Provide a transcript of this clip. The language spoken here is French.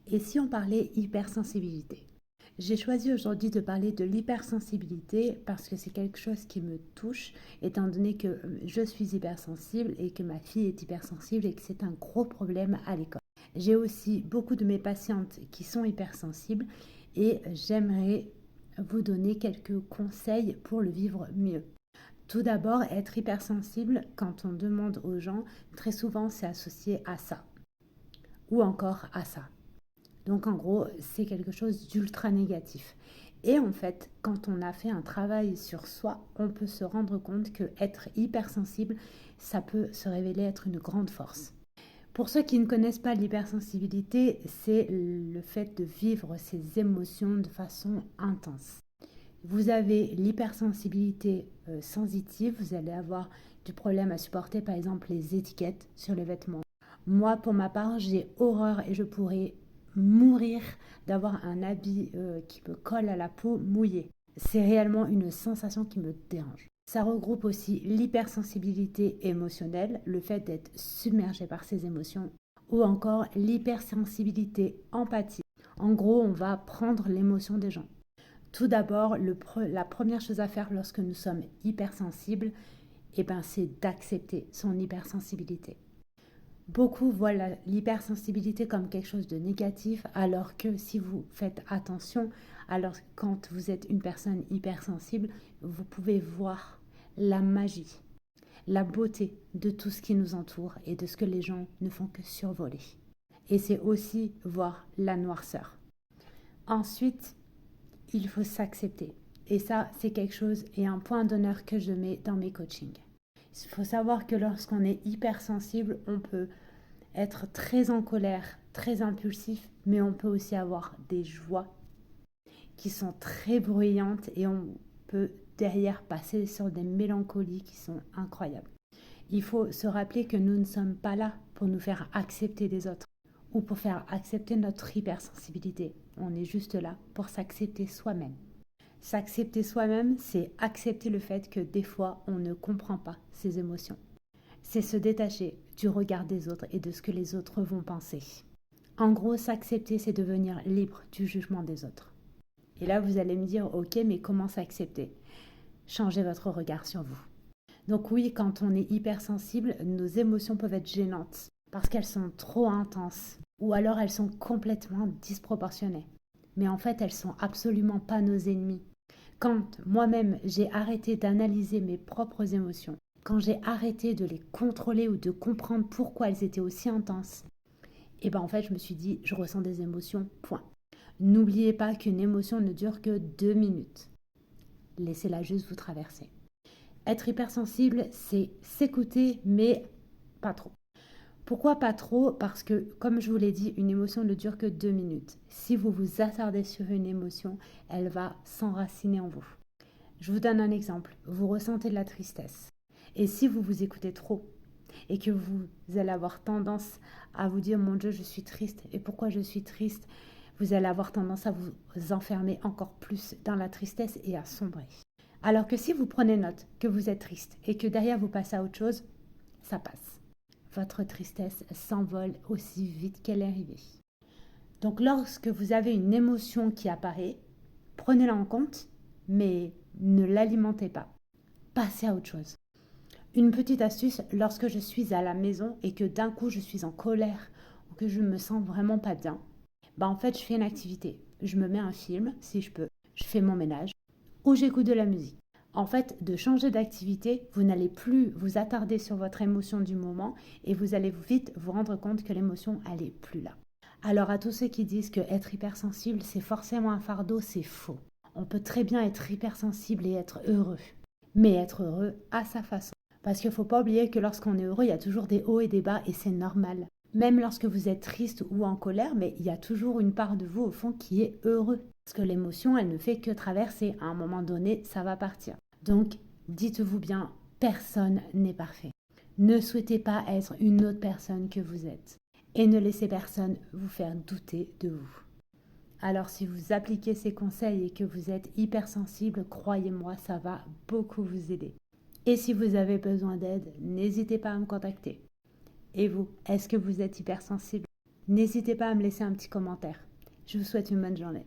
Et si on parlait hypersensibilité? J'ai choisi aujourd'hui de parler de l'hypersensibilité parce que c'est quelque chose qui me touche, étant donné que je suis hypersensible et que ma fille est hypersensible et que c'est un gros problème à l'école. J'ai aussi beaucoup de mes patientes qui sont hypersensibles et j'aimerais vous donner quelques conseils pour le vivre mieux. Tout d'abord, être hypersensible, quand on demande aux gens, très souvent c'est associé à ça ou encore à ça. Donc en gros, c'est quelque chose d'ultra négatif. Et en fait, quand on a fait un travail sur soi, on peut se rendre compte que être hypersensible, ça peut se révéler être une grande force. Pour ceux qui ne connaissent pas l'hypersensibilité, c'est le fait de vivre ses émotions de façon intense. Vous avez l'hypersensibilité sensitive, vous allez avoir du problème à supporter par exemple les étiquettes sur les vêtements. Moi, pour ma part, j'ai horreur et je pourrais mourir d'avoir un habit qui me colle à la peau mouillé. C'est réellement une sensation qui me dérange. Ça regroupe aussi l'hypersensibilité émotionnelle, le fait d'être submergé par ses émotions, ou encore l'hypersensibilité empathique. En gros, on va prendre l'émotion des gens. Tout d'abord, la première chose à faire lorsque nous sommes hypersensibles, c'est d'accepter son hypersensibilité. Beaucoup voient l'hypersensibilité comme quelque chose de négatif, alors que si vous faites attention, alors quand vous êtes une personne hypersensible, vous pouvez voir la magie, la beauté de tout ce qui nous entoure et de ce que les gens ne font que survoler. Et c'est aussi voir la noirceur. Ensuite, il faut s'accepter. Et ça, c'est quelque chose et un point d'honneur que je mets dans mes coachings. Il faut savoir que lorsqu'on est hypersensible, on peut être très en colère, très impulsif, mais on peut aussi avoir des joies qui sont très bruyantes et on peut derrière passer sur des mélancolies qui sont incroyables. Il faut se rappeler que nous ne sommes pas là pour nous faire accepter des autres ou pour faire accepter notre hypersensibilité. On est juste là pour s'accepter soi-même. S'accepter soi-même, c'est accepter le fait que des fois, on ne comprend pas ses émotions. C'est se détacher du regard des autres et de ce que les autres vont penser. En gros, s'accepter, c'est devenir libre du jugement des autres. Et là, vous allez me dire, ok, mais comment s'accepter? Changez votre regard sur vous. Donc oui, quand on est hypersensible, nos émotions peuvent être gênantes parce qu'elles sont trop intenses ou alors elles sont complètement disproportionnées. Mais en fait, elles sont absolument pas nos ennemis. Quand moi-même j'ai arrêté d'analyser mes propres émotions, quand j'ai arrêté de les contrôler ou de comprendre pourquoi elles étaient aussi intenses, en fait je me suis dit je ressens des émotions, point. N'oubliez pas qu'une émotion ne dure que 2 minutes. Laissez-la juste vous traverser. Être hypersensible, c'est s'écouter, mais pas trop. Pourquoi pas trop? Parce que, comme je vous l'ai dit, une émotion ne dure que 2 minutes. Si vous vous attardez sur une émotion, elle va s'enraciner en vous. Je vous donne un exemple. Vous ressentez de la tristesse. Et si vous vous écoutez trop et que vous allez avoir tendance à vous dire, mon Dieu, je suis triste. Et pourquoi je suis triste? Vous allez avoir tendance à vous enfermer encore plus dans la tristesse et à sombrer. Alors que si vous prenez note que vous êtes triste et que derrière vous passez à autre chose, ça passe. Votre tristesse s'envole aussi vite qu'elle est arrivée. Donc lorsque vous avez une émotion qui apparaît, prenez-la en compte, mais ne l'alimentez pas. Passez à autre chose. Une petite astuce, lorsque je suis à la maison et que d'un coup je suis en colère ou que je me sens vraiment pas bien, en fait je fais une activité. Je me mets un film, si je peux, je fais mon ménage ou j'écoute de la musique. En fait, de changer d'activité, vous n'allez plus vous attarder sur votre émotion du moment et vous allez vite vous rendre compte que l'émotion, elle est plus là. Alors à tous ceux qui disent que être hypersensible, c'est forcément un fardeau, c'est faux. On peut très bien être hypersensible et être heureux, mais être heureux à sa façon. Parce qu'il ne faut pas oublier que lorsqu'on est heureux, il y a toujours des hauts et des bas et c'est normal. Même lorsque vous êtes triste ou en colère, mais il y a toujours une part de vous au fond qui est heureux. Parce que l'émotion, elle ne fait que traverser. À un moment donné, ça va partir. Donc, dites-vous bien, personne n'est parfait. Ne souhaitez pas être une autre personne que vous êtes. Et ne laissez personne vous faire douter de vous. Alors si vous appliquez ces conseils et que vous êtes hypersensible, croyez-moi, ça va beaucoup vous aider. Et si vous avez besoin d'aide, n'hésitez pas à me contacter. Et vous, est-ce que vous êtes hypersensible? N'hésitez pas à me laisser un petit commentaire. Je vous souhaite une bonne journée.